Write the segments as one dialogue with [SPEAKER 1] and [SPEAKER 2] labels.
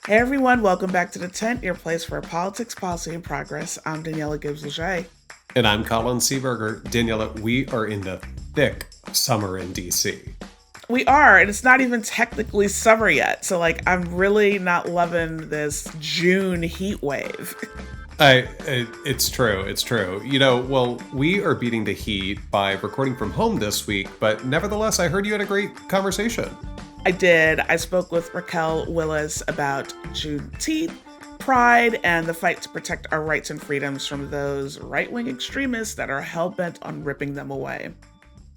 [SPEAKER 1] Hey everyone, welcome back to The Tent, your place for politics, policy, and progress. I'm Daniela Gibbs-Leger.
[SPEAKER 2] And I'm Colin Seaberger. Daniela, we are in the thick of summer in DC.
[SPEAKER 1] We are, and it's not even technically summer yet. So, I'm really not loving this June heat wave.
[SPEAKER 2] It's true. It's true. We are beating the heat by recording from home this week, but nevertheless, I heard you had a great conversation.
[SPEAKER 1] I did. I spoke with Raquel Willis about Juneteenth, pride, and the fight to protect our rights and freedoms from those right-wing extremists that are hell-bent on ripping them away.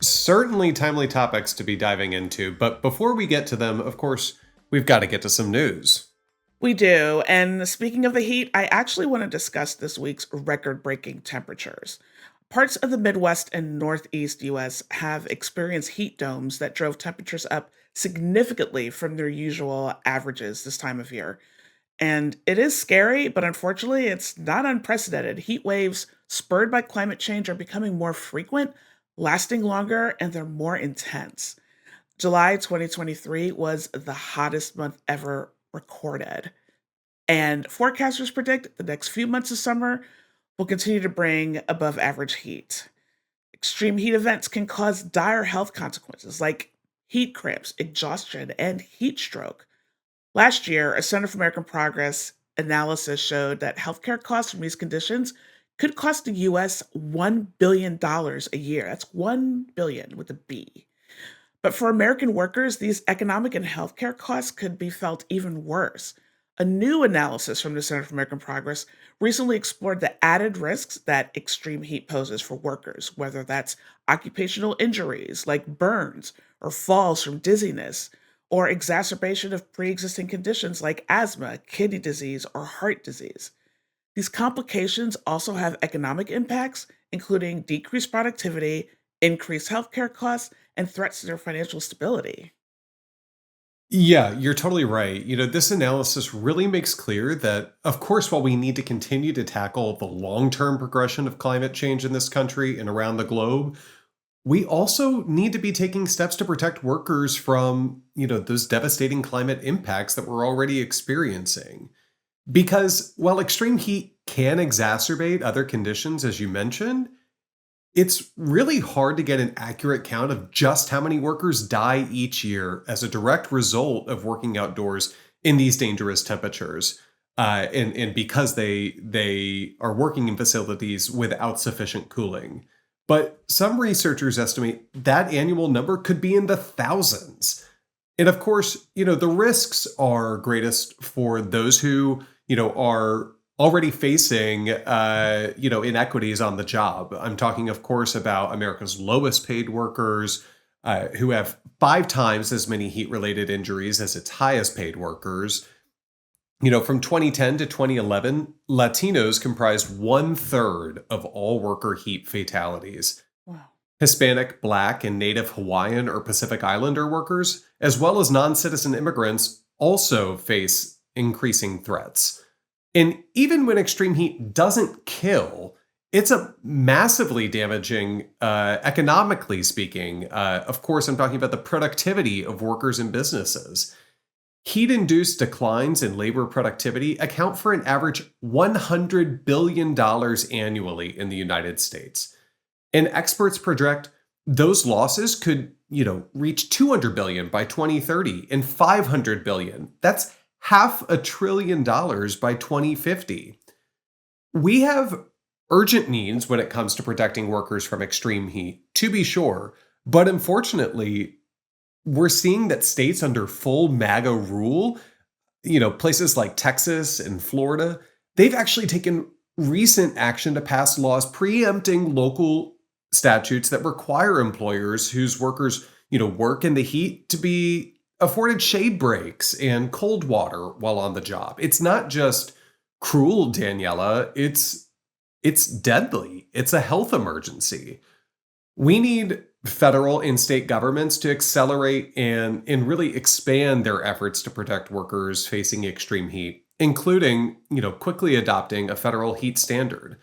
[SPEAKER 2] Certainly timely topics to be diving into, but before we get to them, of course, we've got to get to some news.
[SPEAKER 1] We do. And speaking of the heat, I actually want to discuss this week's record breaking temperatures. Parts of the Midwest and Northeast US have experienced heat domes that drove temperatures up significantly from their usual averages this time of year. And it is scary, but unfortunately, it's not unprecedented. Heat waves spurred by climate change are becoming more frequent, lasting longer, and they're more intense. July 2023 was the hottest month ever recorded. And forecasters predict the next few months of summer will continue to bring above average heat. Extreme heat events can cause dire health consequences like heat cramps, exhaustion, and heat stroke. Last year, a Center for American Progress analysis showed that healthcare costs from these conditions could cost the US $1 billion a year. That's 1 billion with a B. But for American workers, these economic and healthcare costs could be felt even worse. A new analysis from the Center for American Progress recently explored the added risks that extreme heat poses for workers, whether that's occupational injuries like burns or falls from dizziness, or exacerbation of pre existing conditions like asthma, kidney disease, or heart disease. These complications also have economic impacts, including decreased productivity, increased healthcare costs, and threats to their financial stability.
[SPEAKER 2] Yeah, you're totally right. This analysis really makes clear that, of course, while we need to continue to tackle the long term progression of climate change in this country and around the globe, we also need to be taking steps to protect workers from, those devastating climate impacts that we're already experiencing. Because while extreme heat can exacerbate other conditions, as you mentioned, it's really hard to get an accurate count of just how many workers die each year as a direct result of working outdoors in these dangerous temperatures. And because they are working in facilities without sufficient cooling. But some researchers estimate that annual number could be in the thousands. And of course, the risks are greatest for those who, are already facing, inequities on the job. I'm talking, of course, about America's lowest paid workers who have 5 times as many heat related injuries as its highest paid workers. From 2010 to 2011, Latinos comprised 1/3 of all worker heat fatalities.
[SPEAKER 1] Wow.
[SPEAKER 2] Hispanic, Black, and Native Hawaiian or Pacific Islander workers, as well as non citizen immigrants, also face increasing threats. And even when extreme heat doesn't kill, it's a massively damaging, economically speaking. Of course, I'm talking about the productivity of workers and businesses. Heat induced declines in labor productivity account for an average $100 billion annually in the United States. And experts project those losses could, reach 200 billion by 2030 and 500 billion. That's $500 billion by 2050. We have urgent needs when it comes to protecting workers from extreme heat, to be sure. But unfortunately, we're seeing that states under full MAGA rule, places like Texas and Florida, they've actually taken recent action to pass laws preempting local statutes that require employers whose workers, work in the heat to be afforded shade breaks and cold water while on the job. It's not just cruel, Daniela. It's deadly. It's a health emergency. We need federal and state governments to accelerate and really expand their efforts to protect workers facing extreme heat, including, quickly adopting a federal heat standard.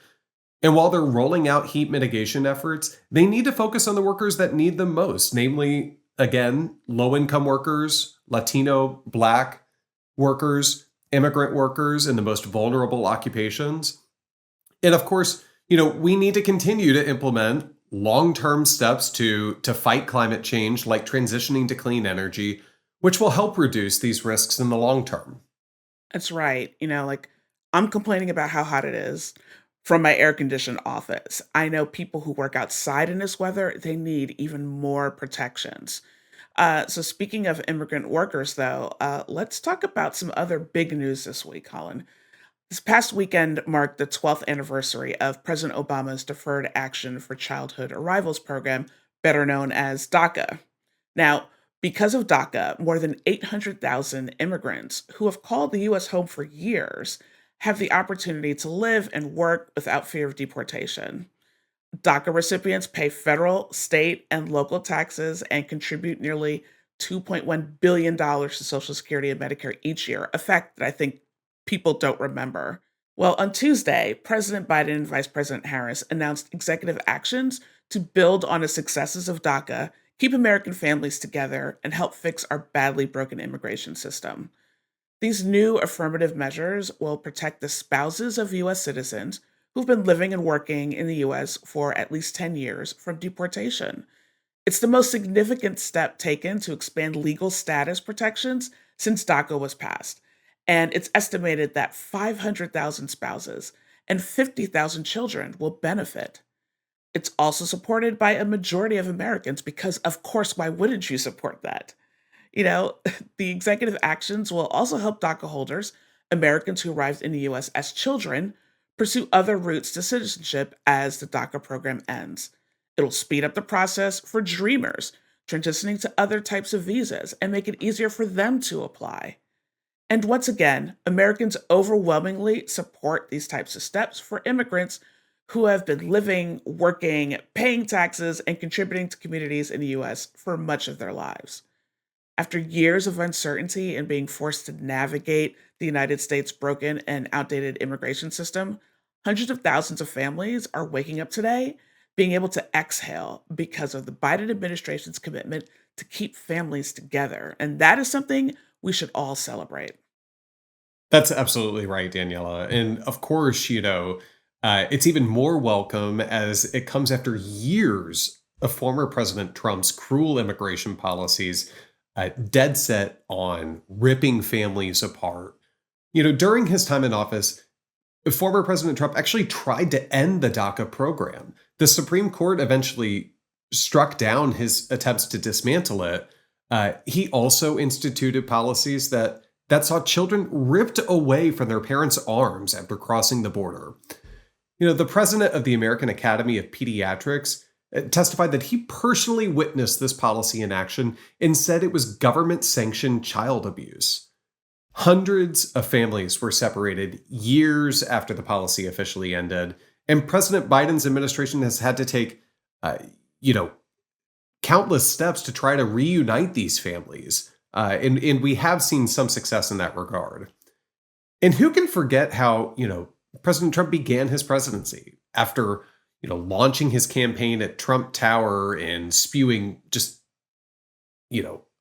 [SPEAKER 2] And while they're rolling out heat mitigation efforts, they need to focus on the workers that need them most, namely, again, low income workers, Latino, Black workers, immigrant workers in the most vulnerable occupations. And of course, we need to continue to implement long-term steps to fight climate change, like transitioning to clean energy, which will help reduce these risks in the long term.
[SPEAKER 1] That's right. Like I'm complaining about how hot it is from my air conditioned office. I know people who work outside in this weather, they need even more protections. So, speaking of immigrant workers, though, let's talk about some other big news this week, Colin. This past weekend marked the 12th anniversary of President Obama's Deferred Action for Childhood Arrivals program, better known as DACA. Now, because of DACA, more than 800,000 immigrants who have called the U.S. home for years have the opportunity to live and work without fear of deportation. DACA recipients pay federal, state, and local taxes and contribute nearly $2.1 billion to Social Security and Medicare each year, a fact that I think people don't remember. Well, on Tuesday, President Biden and Vice President Harris announced executive actions to build on the successes of DACA, keep American families together, and help fix our badly broken immigration system. These new affirmative measures will protect the spouses of U.S. citizens who've been living and working in the U.S. for at least 10 years from deportation. It's the most significant step taken to expand legal status protections since DACA was passed. And it's estimated that 500,000 spouses and 50,000 children will benefit. It's also supported by a majority of Americans because, of course, why wouldn't you support that? You know, the executive actions will also help DACA holders, Americans who arrived in the US as children, pursue other routes to citizenship as the DACA program ends. It'll speed up the process for dreamers transitioning to other types of visas and make it easier for them to apply. And once again, Americans overwhelmingly support these types of steps for immigrants who have been living, working, paying taxes, and contributing to communities in the US for much of their lives. After years of uncertainty and being forced to navigate the United States' broken and outdated immigration system, hundreds of thousands of families are waking up today being able to exhale because of the Biden administration's commitment to keep families together. And that is something we should all celebrate.
[SPEAKER 2] That's absolutely right, Daniela. And of course, it's even more welcome as it comes after years of former President Trump's cruel immigration policies, dead set on ripping families apart. During his time in office, former President Trump actually tried to end the DACA program. The Supreme Court eventually struck down his attempts to dismantle it. He also instituted policies that saw children ripped away from their parents' arms after crossing the border. The president of the American Academy of Pediatrics testified that he personally witnessed this policy in action and said it was government sanctioned child abuse. Hundreds of families were separated years after the policy officially ended, and President Biden's administration has had to take, you know, countless steps to try to reunite these families. And we have seen some success in that regard. And who can forget how, President Trump began his presidency after, launching his campaign at Trump Tower and spewing just,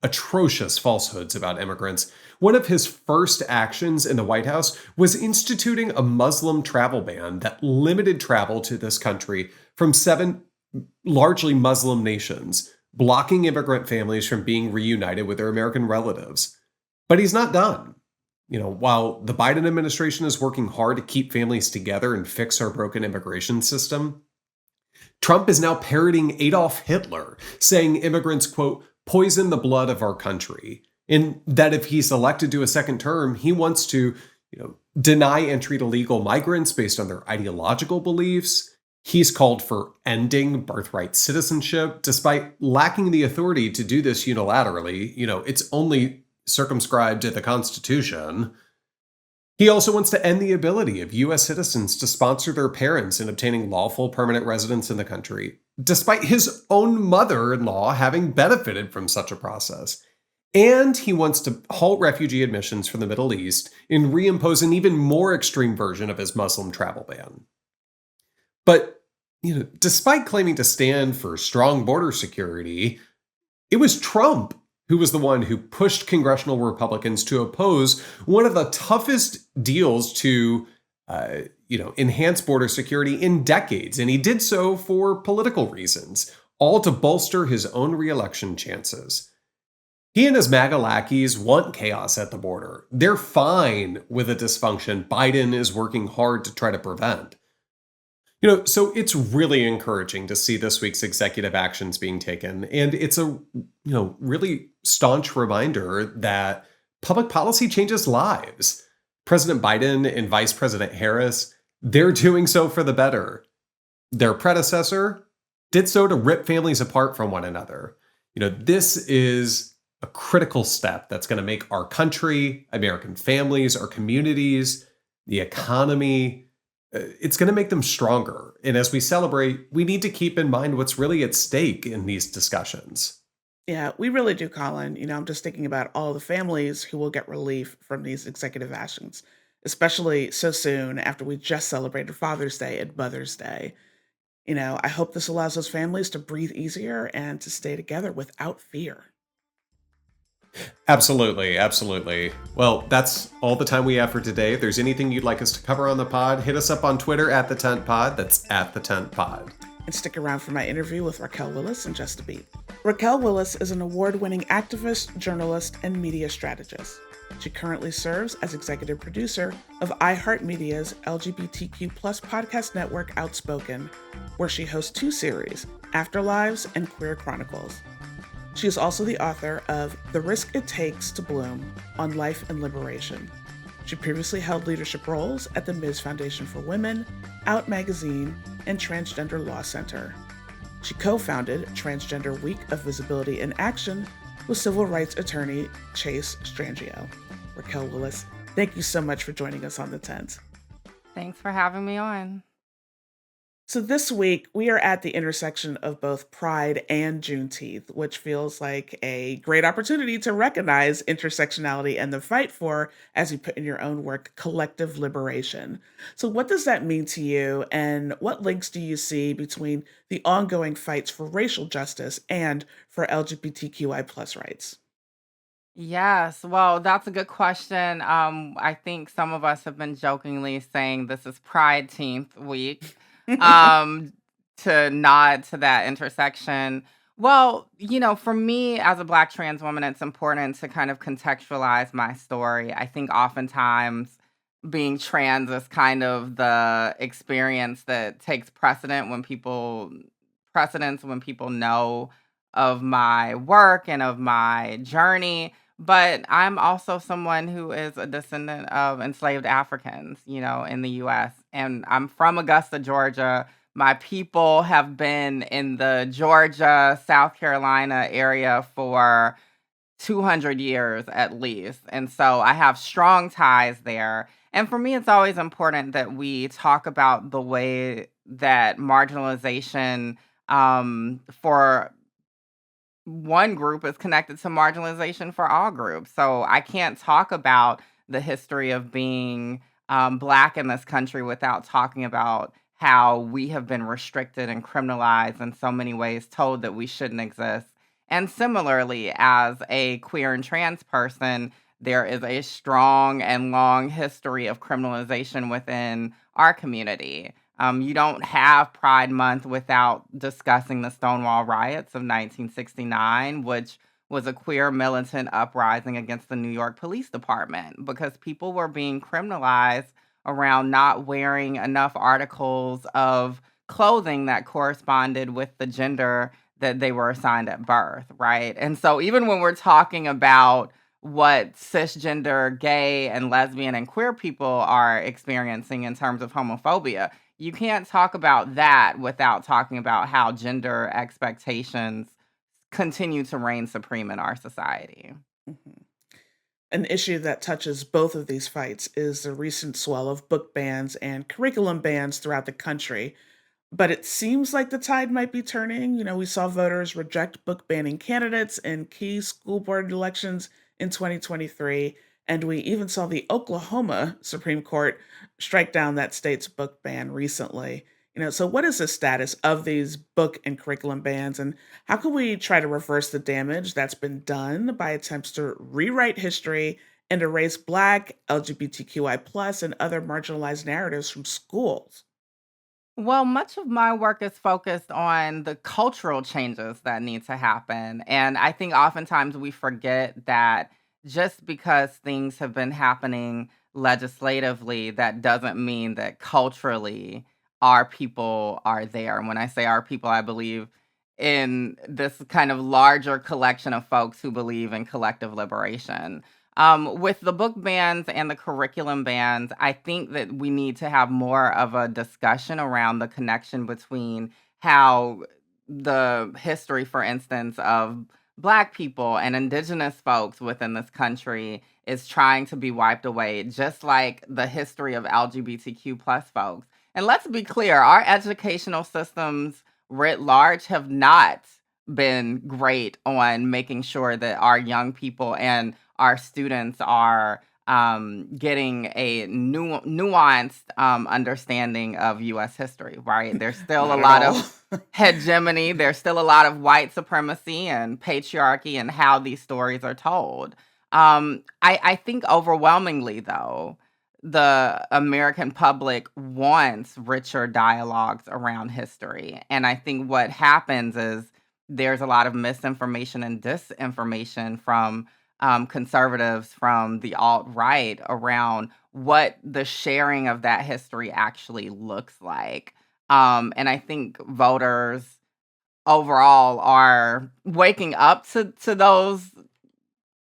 [SPEAKER 2] atrocious falsehoods about immigrants. One of his first actions in the White House was instituting a Muslim travel ban that limited travel to this country from 7 largely Muslim nations, blocking immigrant families from being reunited with their American relatives. But he's not done. While the Biden administration is working hard to keep families together and fix our broken immigration system, Trump is now parroting Adolf Hitler, saying immigrants, quote, poison the blood of our country. And that if he's elected to a second term, he wants to, deny entry to legal migrants based on their ideological beliefs. He's called for ending birthright citizenship, despite lacking the authority to do this unilaterally. It's only circumscribed to the Constitution. He also wants to end the ability of U.S. citizens to sponsor their parents in obtaining lawful permanent residence in the country, despite his own mother-in-law having benefited from such a process. And he wants to halt refugee admissions from the Middle East and reimpose an even more extreme version of his Muslim travel ban. But, despite claiming to stand for strong border security, it was Trump who was the one who pushed congressional Republicans to oppose one of the toughest deals to, enhance border security in decades. And he did so for political reasons, all to bolster his own reelection chances. He and his MAGA lackeys want chaos at the border. They're fine with a dysfunction Biden is working hard to try to prevent. So it's really encouraging to see this week's executive actions being taken. And it's a, really staunch reminder that public policy changes lives. President Biden and Vice President Harris, they're doing so for the better. Their predecessor did so to rip families apart from one another. This is a critical step that's going to make our country, American families, our communities, the economy, it's going to make them stronger. And as we celebrate, we need to keep in mind what's really at stake in these discussions.
[SPEAKER 1] Yeah, we really do, Colin. I'm just thinking about all the families who will get relief from these executive actions, especially so soon after we just celebrated Father's Day and Mother's Day. I hope this allows those families to breathe easier and to stay together without fear.
[SPEAKER 2] Absolutely, absolutely. Well, that's all the time we have for today. If there's anything you'd like us to cover on the pod, hit us up on Twitter at the Tent Pod. That's at the Tent Pod.
[SPEAKER 1] And stick around for my interview with Raquel Willis in just a beat. Raquel Willis is an award-winning activist, journalist, and media strategist. She currently serves as executive producer of iHeartMedia's LGBTQ+ podcast network Outspoken, where she hosts 2 series, Afterlives and Queer Chronicles. She is also the author of The Risk It Takes to Bloom on Life and Liberation. She previously held leadership roles at the Ms. Foundation for Women, Out Magazine, and Transgender Law Center. She co-founded Transgender Week of Visibility in Action with civil rights attorney Chase Strangio. Raquel Willis, thank you so much for joining us on The Tent.
[SPEAKER 3] Thanks for having me on.
[SPEAKER 1] So this week, we are at the intersection of both Pride and Juneteenth, which feels like a great opportunity to recognize intersectionality and the fight for, as you put in your own work, collective liberation. So what does that mean to you, and what links do you see between the ongoing fights for racial justice and for LGBTQI plus rights?
[SPEAKER 3] Yes, well, that's a good question. I think some of us have been jokingly saying this is Pride-teenth week, um, to nod to that intersection. Well, for me as a Black trans woman, it's important to kind of contextualize my story. I think oftentimes being trans is kind of the experience that takes precedence when people know of my work and of my journey. But I'm also someone who is a descendant of enslaved Africans, in the US. And I'm from Augusta, Georgia. My people have been in the Georgia, South Carolina area for 200 years at least. And so I have strong ties there. And for me, it's always important that we talk about the way that marginalization for one group is connected to marginalization for all groups. So I can't talk about the history of being Black in this country without talking about how we have been restricted and criminalized in so many ways, told that we shouldn't exist. And similarly, as a queer and trans person, there is a strong and long history of criminalization within our community. You don't have Pride Month without discussing the Stonewall riots of 1969, which was a queer militant uprising against the New York Police Department because people were being criminalized around not wearing enough articles of clothing that corresponded with the gender that they were assigned at birth, right? And so even when we're talking about what cisgender, gay, and lesbian and queer people are experiencing in terms of homophobia, you can't talk about that without talking about how gender expectations continue to reign supreme in our society.
[SPEAKER 1] Mhm. An issue that touches both of these fights is the recent swell of book bans and curriculum bans throughout the country. But it seems like the tide might be turning. We saw voters reject book banning candidates in key school board elections in 2023. And we even saw the Oklahoma Supreme Court strike down that state's book ban recently. So what is the status of these book and curriculum bans, and how can we try to reverse the damage that's been done by attempts to rewrite history and erase Black, LGBTQI plus, and other marginalized narratives from schools?
[SPEAKER 3] Well, much of my work is focused on the cultural changes that need to happen. And I think oftentimes we forget that just because things have been happening legislatively, that doesn't mean that culturally our people are there. And when I say our people, I believe in this kind of larger collection of folks who believe in collective liberation. With the book bans and the curriculum bans, I think that we need to have more of a discussion around the connection between how the history, for instance, of Black people and Indigenous folks within this country is trying to be wiped away, just like the history of LGBTQ plus folks. And let's be clear, our educational systems writ large have not been great on making sure that our young people and our students are getting a nuanced understanding of U.S. history, right? There's still a
[SPEAKER 1] Not at
[SPEAKER 3] lot
[SPEAKER 1] all.
[SPEAKER 3] of hegemony, there's still a lot of white supremacy and patriarchy and how these stories are told. I think overwhelmingly, though, the American public wants richer dialogues around history. And I think what happens is there's a lot of misinformation and disinformation from conservatives, from the alt right around what the sharing of that history actually looks like. And I think voters overall are waking up to those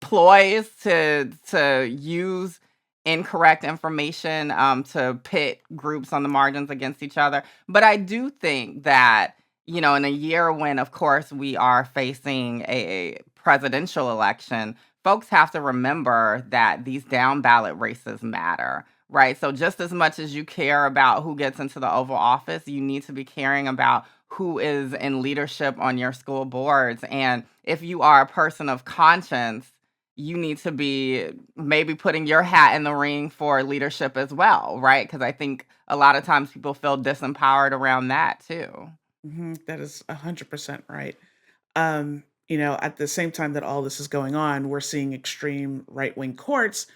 [SPEAKER 3] ploys to use incorrect information to pit groups on the margins against each other. But I do think that, in a year when, of course, we are facing a presidential election, folks have to remember that these down ballot races matter, right? So just as much as you care about who gets into the Oval Office, you need to be caring about who is in leadership on your school boards. And if you are a person of conscience, you need to be maybe putting your hat in the ring for leadership as well, right? Because I think a lot of times people feel disempowered around that too.
[SPEAKER 1] That is 100% right. At the same time that all this is going on, we're seeing extreme right wing courts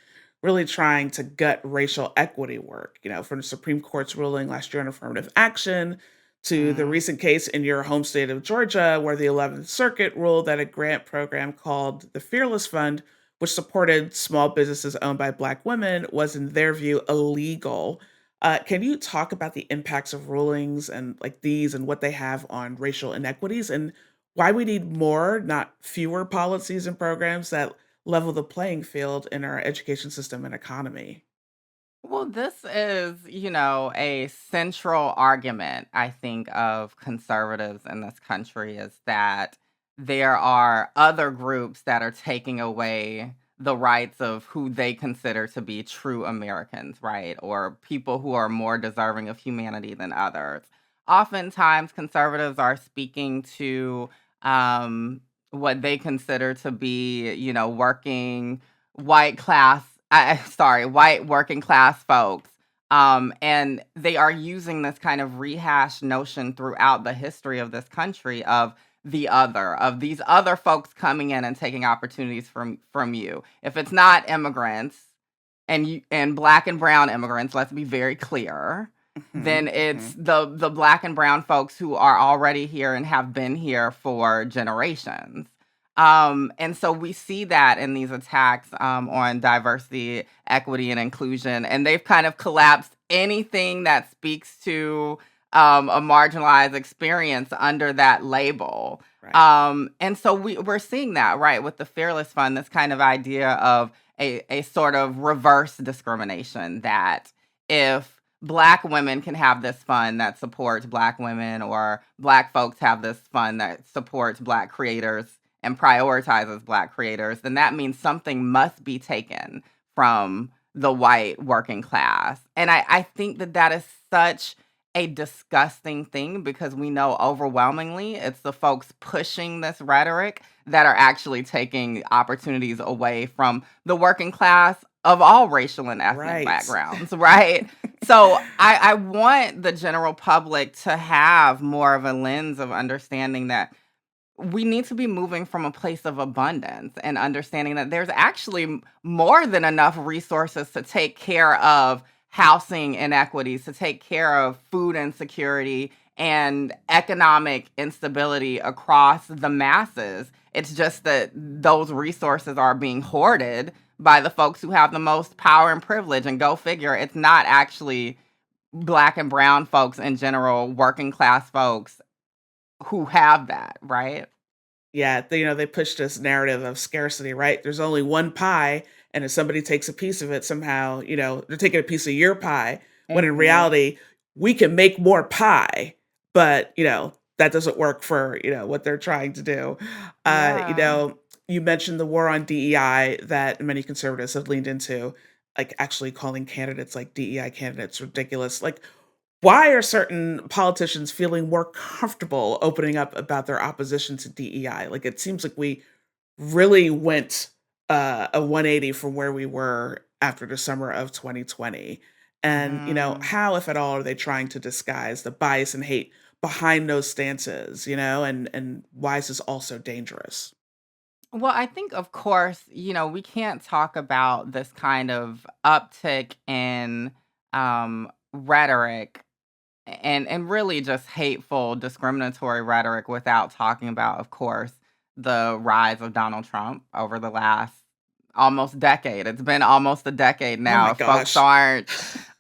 [SPEAKER 1] really trying to gut racial equity work, from the Supreme Court's ruling last year on affirmative action to the
[SPEAKER 3] Mm.
[SPEAKER 1] recent case in your home state of Georgia, where the 11th Circuit ruled that a grant program called the Fearless Fund, which supported small businesses owned by Black women, was, in their view, illegal. Can you talk about the impacts of rulings and like these and what they have on racial inequities and why we need more, not fewer policies and programs that level the playing field in our education system and economy?
[SPEAKER 3] Well, this is, a central argument, I think, of conservatives in this country is that there are other groups that are taking away the rights of who they consider to be true Americans, right? Or people who are more deserving of humanity than others. Oftentimes, conservatives are speaking to what they consider to be, working white class sorry, white working class folks. And they are using this kind of rehashed notion throughout the history of this country of of these other folks coming in and taking opportunities from you. If it's not immigrants and black and brown immigrants, let's be very clear,
[SPEAKER 1] Hmm.
[SPEAKER 3] then
[SPEAKER 1] Hmm.
[SPEAKER 3] it's the black and brown folks who are already here and have been here for generations. And so we see that in these attacks on diversity, equity, and inclusion. And they've kind of collapsed anything that speaks to a marginalized experience under that label.
[SPEAKER 1] Right.
[SPEAKER 3] And so we're seeing that, right, with the Fearless Fund, this kind of idea of a sort of reverse discrimination that if Black women can have this fund that supports Black women, or Black folks have this fund that supports Black creators and prioritizes Black creators, then that means something must be taken from the white working class. And I think that that is such a disgusting thing because we know overwhelmingly it's the folks pushing this rhetoric that are actually taking opportunities away from the working class of all racial and ethnic
[SPEAKER 1] Right.
[SPEAKER 3] backgrounds, right? So I want the general public to have more of a lens of understanding that we need to be moving from a place of abundance and understanding that there's actually more than enough resources to take care of housing inequities, to take care of food insecurity and economic instability across the masses. It's just that those resources are being hoarded by the folks who have the most power and privilege. And go figure, it's not actually Black and brown folks in general, working class folks who have that, right?
[SPEAKER 1] Yeah, they push this narrative of scarcity, right? There's only one pie, and if somebody takes a piece of it, somehow, they're taking a piece of your pie, when in
[SPEAKER 3] Mhm.
[SPEAKER 1] reality, we can make more pie, but, that doesn't work for, what they're trying to do. Uh, you
[SPEAKER 3] Yeah.
[SPEAKER 1] know, you mentioned the war on DEI that many conservatives have leaned into, like actually calling candidates like DEI candidates ridiculous. Like, why are certain politicians feeling more comfortable opening up about their opposition to DEI? Like, it seems like we really went a 180 from where we were after the summer of 2020. And,
[SPEAKER 3] Mhm.
[SPEAKER 1] how, if at all, are they trying to disguise the bias and hate behind those stances, and why is this also dangerous?
[SPEAKER 3] Well, I think, of course, we can't talk about this kind of uptick in rhetoric and really just hateful, discriminatory rhetoric without talking about, of course, the rise of Donald Trump over the last almost decade. It's been almost a decade
[SPEAKER 1] Oh
[SPEAKER 3] now.
[SPEAKER 1] my
[SPEAKER 3] If folks
[SPEAKER 1] gosh.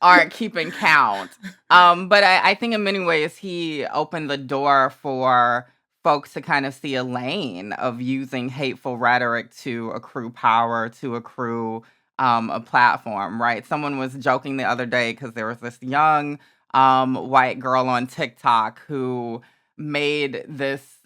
[SPEAKER 3] aren't keeping count. But I think in many ways he opened the door for folks to kind of see a lane of using hateful rhetoric to accrue power, to accrue a platform, right? Someone was joking the other day because there was this young white girl on TikTok who made this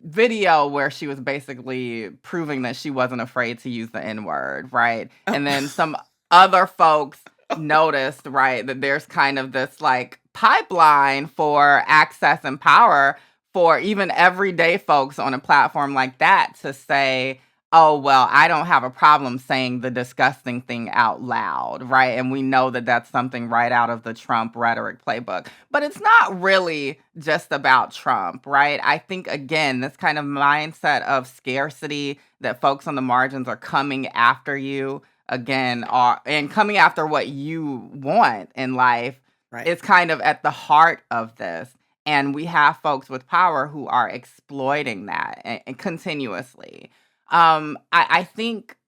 [SPEAKER 3] video where she was basically proving that she wasn't afraid to use the N word, right? And then
[SPEAKER 1] Oh.
[SPEAKER 3] some other folks noticed, right, that there's kind of this like pipeline for access and power for even everyday folks on a platform like that to say, oh, well, I don't have a problem saying the disgusting thing out loud, right? And we know that that's something right out of the Trump rhetoric playbook. But it's not really just about Trump, right? I think, again, this kind of mindset of scarcity that folks on the margins are coming after you again are and coming after what you want in life
[SPEAKER 1] Right.
[SPEAKER 3] is kind of at the heart of this. And we have folks with power who are exploiting that and continuously. I think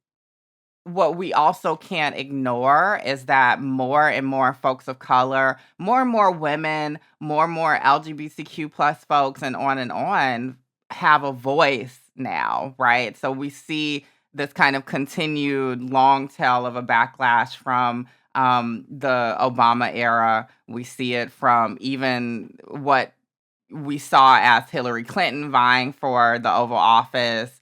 [SPEAKER 3] what we also can't ignore is that more and more folks of color, more and more women, more and more LGBTQ plus folks, and on have a voice now, right? So we see this kind of continued long tail of a backlash from the Obama era. We see it from even what we saw as Hillary Clinton vying for the Oval Office.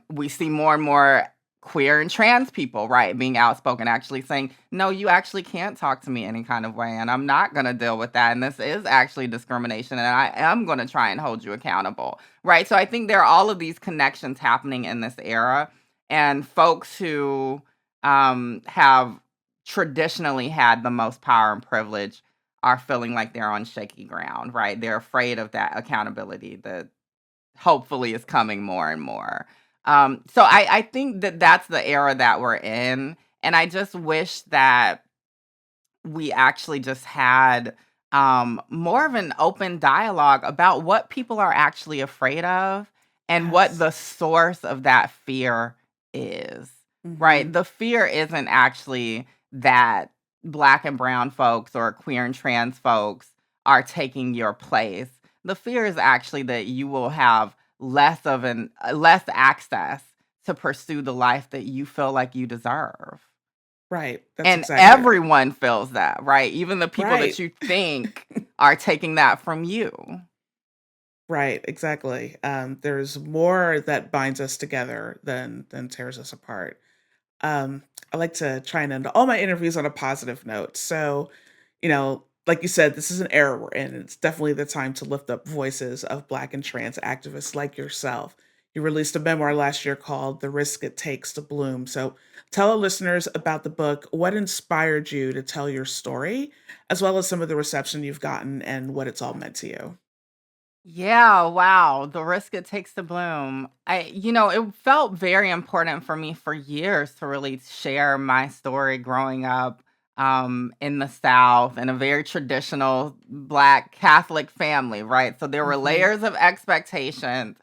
[SPEAKER 3] We see more and more queer and trans people, right, being outspoken, actually saying, no, you actually can't talk to me any kind of way, and I'm not going to deal with that. And this is actually discrimination, and I am going to try and hold you accountable, right? So I think there are all of these connections happening in this era, and folks who have traditionally had the most power and privilege are feeling like they're on shaky ground, right? They're afraid of that accountability that hopefully is coming more and more. So I think that that's the era that we're in. And I just wish that we actually just had more of an open dialogue about what people are actually afraid of and what
[SPEAKER 1] Yes.
[SPEAKER 3] the source of that fear is, right?
[SPEAKER 1] Mhm.
[SPEAKER 3] The fear isn't actually that Black and brown folks or queer and trans folks are taking your place. The fear is actually that you will have less access to pursue the life that you feel like you deserve.
[SPEAKER 1] Right. That's
[SPEAKER 3] And
[SPEAKER 1] exactly right.
[SPEAKER 3] everyone feels that, right? Even the people that
[SPEAKER 1] Right.
[SPEAKER 3] you think are taking that from you.
[SPEAKER 1] Right, exactly. There's more that binds us together than tears us apart. I like to try and end all my interviews on a positive note. So, like you said, this is an era we're in. It's definitely the time to lift up voices of Black and trans activists like yourself. You released a memoir last year called The Risk It Takes to Bloom. So tell our listeners about the book, what inspired you to tell your story, as well as some of the reception you've gotten and what it's all meant to you.
[SPEAKER 3] Yeah, wow. The risk it takes to bloom. It felt very important for me for years to really share my story growing up in the South in a very traditional Black Catholic family, right? So there were
[SPEAKER 1] Mhm.
[SPEAKER 3] layers of expectations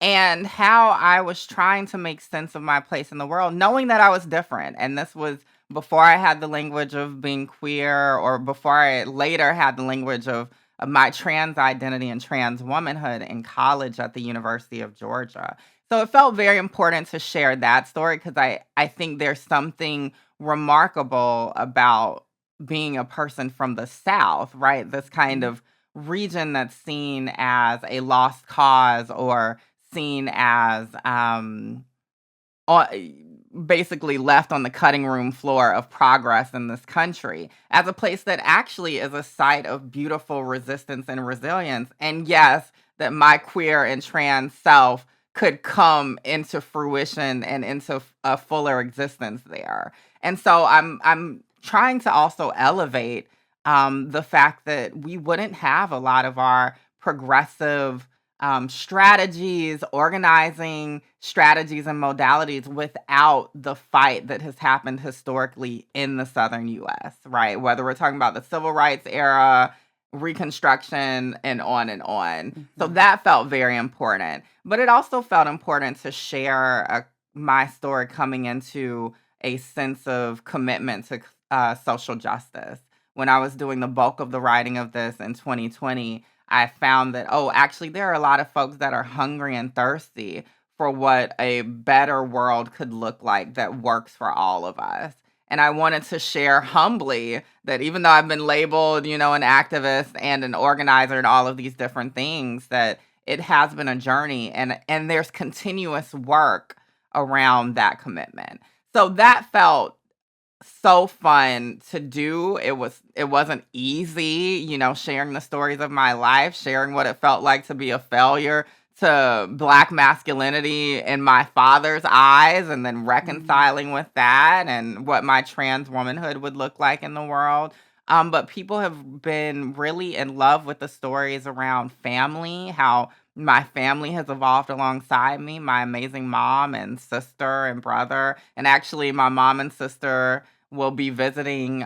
[SPEAKER 3] and how I was trying to make sense of my place in the world, knowing that I was different. And this was before I had the language of being queer or before I later had the language of my trans identity and trans womanhood in college at the University of Georgia. So it felt very important to share that story because I think there's something remarkable about being a person from the South, right? This kind
[SPEAKER 1] Mhm.
[SPEAKER 3] of region that's seen as a lost cause or seen as basically left on the cutting room floor of progress in this country as a place that actually is a site of beautiful resistance and resilience. And yes, that my queer and trans self could come into fruition and into a fuller existence there. And so I'm trying to also elevate the fact that we wouldn't have a lot of our progressive strategies, organizing strategies and modalities without the fight that has happened historically in the Southern US, right? Whether we're talking about the civil rights era, Reconstruction, and on and on. So
[SPEAKER 1] Mhm.
[SPEAKER 3] that felt very important. But it also felt important to share my story coming into a sense of commitment to social justice. When I was doing the bulk of the writing of this in 2020, I found that, oh, actually, there are a lot of folks that are hungry and thirsty for what a better world could look like that works for all of us. And I wanted to share humbly that even though I've been labeled, an activist and an organizer and all of these different things, that it has been a journey and there's continuous work around that commitment. So that felt so fun to do. It wasn't easy, sharing the stories of my life, sharing what it felt like to be a failure to Black masculinity in my father's eyes, and then
[SPEAKER 1] Mhm.
[SPEAKER 3] reconciling with that and what my trans womanhood would look like in the world. But people have been really in love with the stories around family, how my family has evolved alongside me, my amazing mom and sister and brother. And actually, my mom and sister will be visiting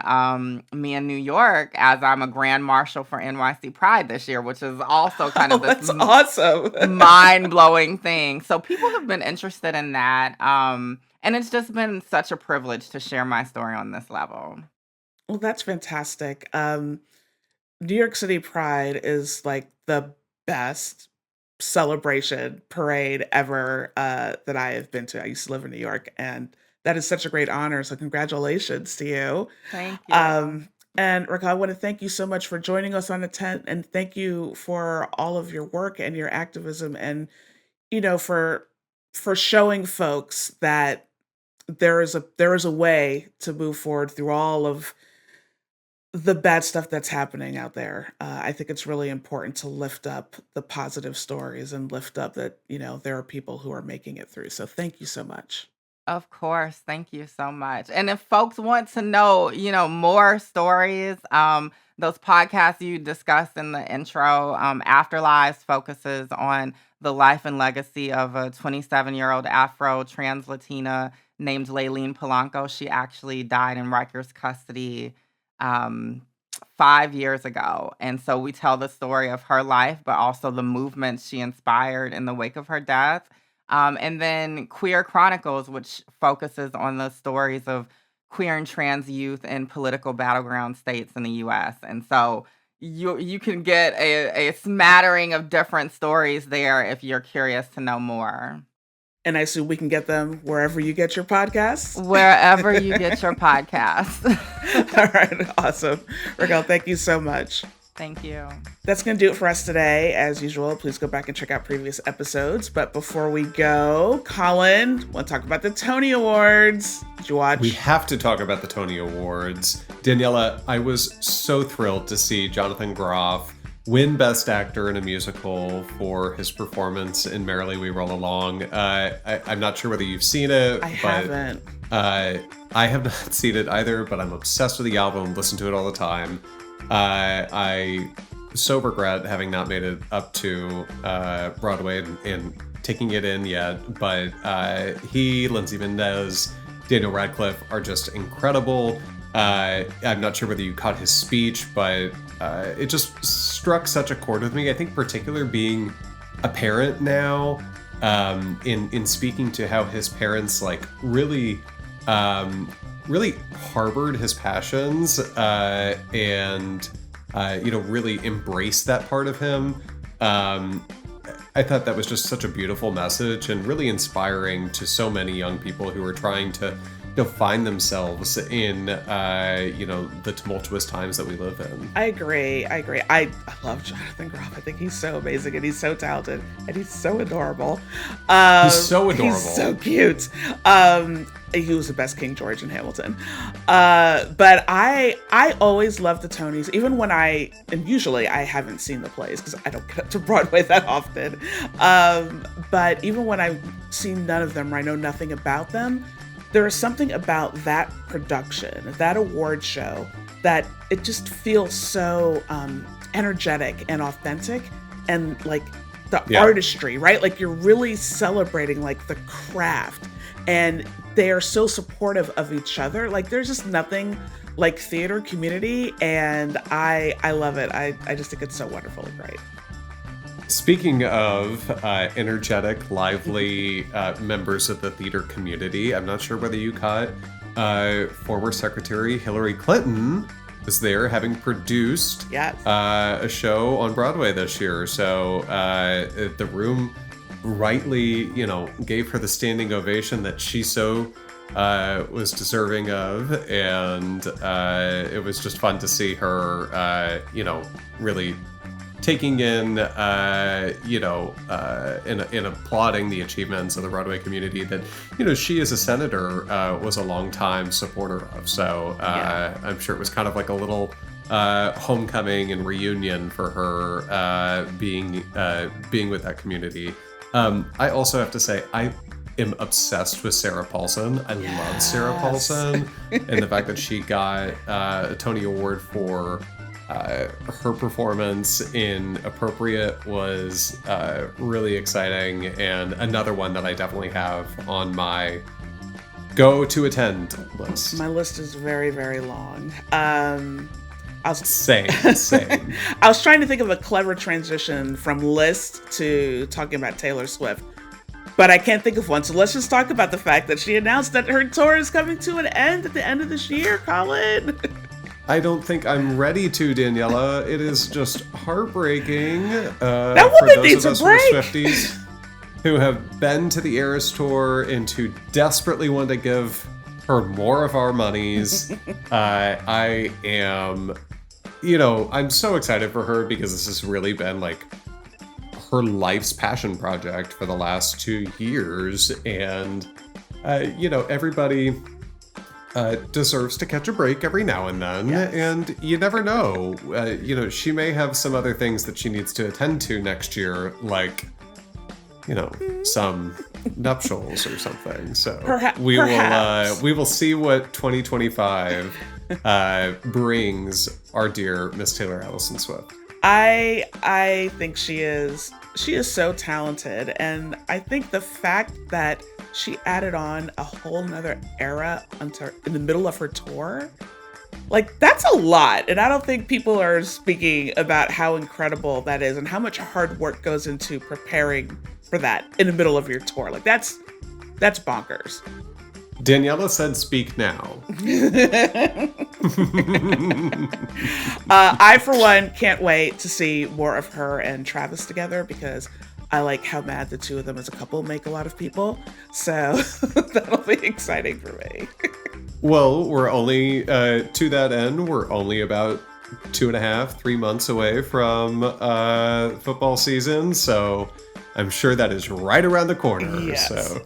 [SPEAKER 3] me in New York as I'm a grand marshal for NYC Pride this year, which is also kind
[SPEAKER 1] Oh,
[SPEAKER 3] of this
[SPEAKER 1] that's awesome.
[SPEAKER 3] mind blowing thing. So people have been interested in that. And it's just been such a privilege to share my story on this level.
[SPEAKER 1] Well, that's fantastic. New York City Pride is like the best celebration parade ever that I have been to. I used to live in New York, and that is such a great honor. So, congratulations to you.
[SPEAKER 3] Thank you.
[SPEAKER 1] Um, and Raquel, I want to thank you so much for joining us on the tent, and thank you for all of your work and your activism, and for showing folks that there is a way to move forward through all of the bad stuff that's happening out there. I think it's really important to lift up the positive stories and lift up that, there are people who are making it through. So thank you so much.
[SPEAKER 3] Of course. Thank you so much. And if folks want to know, more stories, those podcasts you discussed in the intro, Afterlives focuses on the life and legacy of a 27-year-old Afro trans Latina named Laylene Polanco. She actually died in Rikers custody um, 5 years ago. And so we tell the story of her life, but also the movements she inspired in the wake of her death. And then Queer Chronicles, which focuses on the stories of queer and trans youth in political battleground states in the US. And so you can get a smattering of different stories there if you're curious to know more.
[SPEAKER 1] And I assume we can get them wherever you get your podcasts.
[SPEAKER 3] Wherever you get your podcasts.
[SPEAKER 1] All right, awesome. Raquel, thank you so much.
[SPEAKER 3] Thank you.
[SPEAKER 1] That's going to do it for us today. As usual, please go back and check out previous episodes. But before we go, Colin, want to talk about the Tony Awards? Did you watch?
[SPEAKER 2] We have to talk about the Tony Awards. Daniela, I was so thrilled to see Jonathan Groff win Best Actor in a Musical for his performance in Merrily We Roll Along. I'm not sure whether you've seen it.
[SPEAKER 1] I haven't.
[SPEAKER 2] I have not seen it either, but I'm obsessed with the album, listen to it all the time. I so regret having not made it up to Broadway and taking it in yet, but he, Lindsay Mendez, Daniel Radcliffe are just incredible. I'm not sure whether you caught his speech, but it just struck such a chord with me. I think particular being a parent now, in speaking to how his parents really harbored his passions and really embraced that part of him. I thought that was just such a beautiful message and really inspiring to so many young people who are trying to find themselves in the tumultuous times that we live in.
[SPEAKER 1] I agree. I love Jonathan Groff. I think he's so amazing and he's so talented and he's so adorable.
[SPEAKER 2] He's so adorable.
[SPEAKER 1] He's so cute. He was the best King George in Hamilton. But I always love the Tonys, even when and usually I haven't seen the plays because I don't get up to Broadway that often. But even when I've seen none of them or I know nothing about them, there is something about that production, that award show, that it just feels so energetic and authentic and the artistry, right? Like you're really celebrating the craft, and they are so supportive of each other. Like there's just nothing like theater community, and I love it. I just think it's so wonderful and great.
[SPEAKER 2] Speaking of energetic, lively members of the theater community, I'm not sure whether you caught former Secretary Hillary Clinton was there having produced a show on Broadway this year. So the room rightly, gave her the standing ovation that she so was deserving of. And it was just fun to see her, really taking in, in applauding the achievements of the Broadway community that, she as a senator was a longtime supporter of. So I'm sure it was kind of like a little homecoming and reunion for her being with that community. I also have to say, I am obsessed with Sarah Paulson. I love Sarah Paulson and the fact that she got a Tony Award for her performance in Appropriate was really exciting, and another one that I definitely have on my go to attend list.
[SPEAKER 1] My list is very, very long.
[SPEAKER 2] Same.
[SPEAKER 1] I was trying to think of a clever transition from list to talking about Taylor Swift, but I can't think of one. So let's just talk about the fact that she announced that her tour is coming to an end at the end of this year, Colin.
[SPEAKER 2] I don't think I'm ready to, Daniela. It is just heartbreaking
[SPEAKER 1] that
[SPEAKER 2] for
[SPEAKER 1] woman
[SPEAKER 2] those
[SPEAKER 1] needs
[SPEAKER 2] of us
[SPEAKER 1] a break.
[SPEAKER 2] who are Swifties who have been to the Eras Tour and who desperately want to give her more of our monies. I am, I'm so excited for her because this has really been her life's passion project for the last 2 years. And, everybody deserves to catch a break every now and then.
[SPEAKER 1] Yes.
[SPEAKER 2] And you never know. She may have some other things that she needs to attend to next year, some nuptials or something. So we will see what 2025 brings our dear Miss Taylor Allison Swift.
[SPEAKER 1] I think she is so talented, and I think the fact that she added on a whole nother era in the middle of her tour, that's a lot. And I don't think people are speaking about how incredible that is and how much hard work goes into preparing for that in the middle of your tour. That's bonkers.
[SPEAKER 2] Daniela said, "Speak now."
[SPEAKER 1] I, for one, can't wait to see more of her and Travis together because I like how mad the two of them as a couple make a lot of people. So that'll be exciting for me.
[SPEAKER 2] Well, we're only, to that end, we're only about 2.5, 3 months away from football season. So I'm sure that is right around the corner.
[SPEAKER 1] Yes.
[SPEAKER 2] So,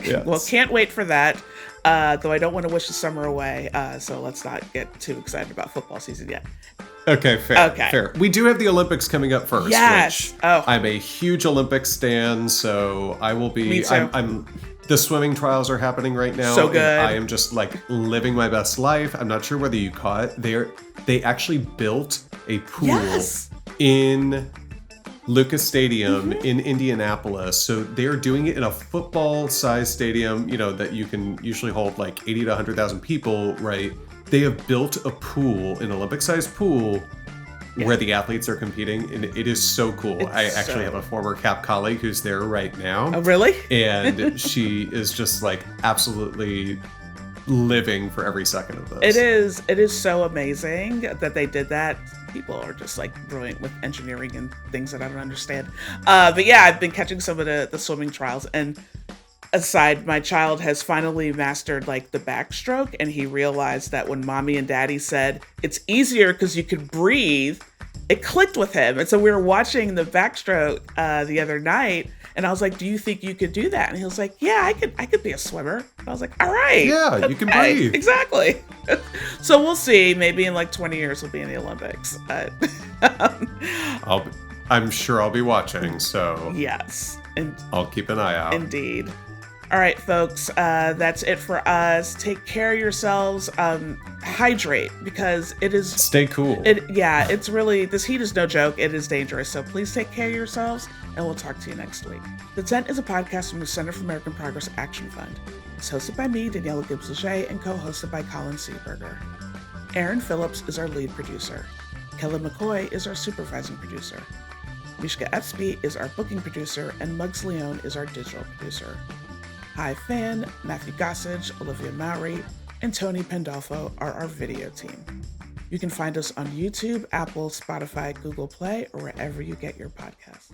[SPEAKER 2] yes.
[SPEAKER 1] Well, can't wait for that. Though I don't want to wish the summer away. So let's not get too excited about football season yet.
[SPEAKER 2] Okay, fair.
[SPEAKER 1] Okay.
[SPEAKER 2] Fair. We do have the Olympics coming up first.
[SPEAKER 1] Yes.
[SPEAKER 2] Which
[SPEAKER 1] Oh.
[SPEAKER 2] I'm a huge Olympics stan, so I will be.
[SPEAKER 1] Me too.
[SPEAKER 2] I'm. The swimming trials are happening right now.
[SPEAKER 1] So good.
[SPEAKER 2] And I am just like living my best life. I'm not sure whether you caught it. They actually built a pool
[SPEAKER 1] Yes.
[SPEAKER 2] in Lucas Stadium in Indianapolis. So they're doing it in a football-sized stadium, that you can usually hold like 80 to 100,000 people, right? They have built a pool, an Olympic-sized pool, where the athletes are competing, and it is so cool. I actually have a former CAP colleague who's there right now.
[SPEAKER 1] Oh, really?
[SPEAKER 2] And she is just like absolutely living for every second of this.
[SPEAKER 1] It is so amazing that they did that. People are just like brilliant with engineering and things that I don't understand. But yeah, I've been catching some of the swimming trials, and aside, my child has finally mastered like the backstroke, and he realized that when mommy and daddy said it's easier because you can breathe, it clicked with him. And so we were watching the backstroke the other night, and I was like, "Do you think you could do that?" And he was like, "Yeah, I could be a swimmer." And I was like, "All right,
[SPEAKER 2] Yeah, you can breathe."
[SPEAKER 1] Exactly. So we'll see. Maybe in like 20 years we'll be in the Olympics.
[SPEAKER 2] I'm sure I'll be watching, so
[SPEAKER 1] Yes, and
[SPEAKER 2] I'll keep an eye out.
[SPEAKER 1] indeed. All right, folks, that's it for us. Take care of yourselves. Hydrate, because it is.
[SPEAKER 2] Stay cool.
[SPEAKER 1] It's really, this heat is no joke. It is dangerous. So please take care of yourselves, and we'll talk to you next week. The Tent is a podcast from the Center for American Progress Action Fund. It's hosted by me, Daniella Gibbs-Leger, and co-hosted by Colin Seaberger. Aaron Phillips is our lead producer. Kelly McCoy is our supervising producer. Mishka Epsby is our booking producer, and Muggs Leone is our digital producer. Hi Fan, Matthew Gossage, Olivia Mowry, and Tony Pandolfo are our video team. You can find us on YouTube, Apple, Spotify, Google Play, or wherever you get your podcasts.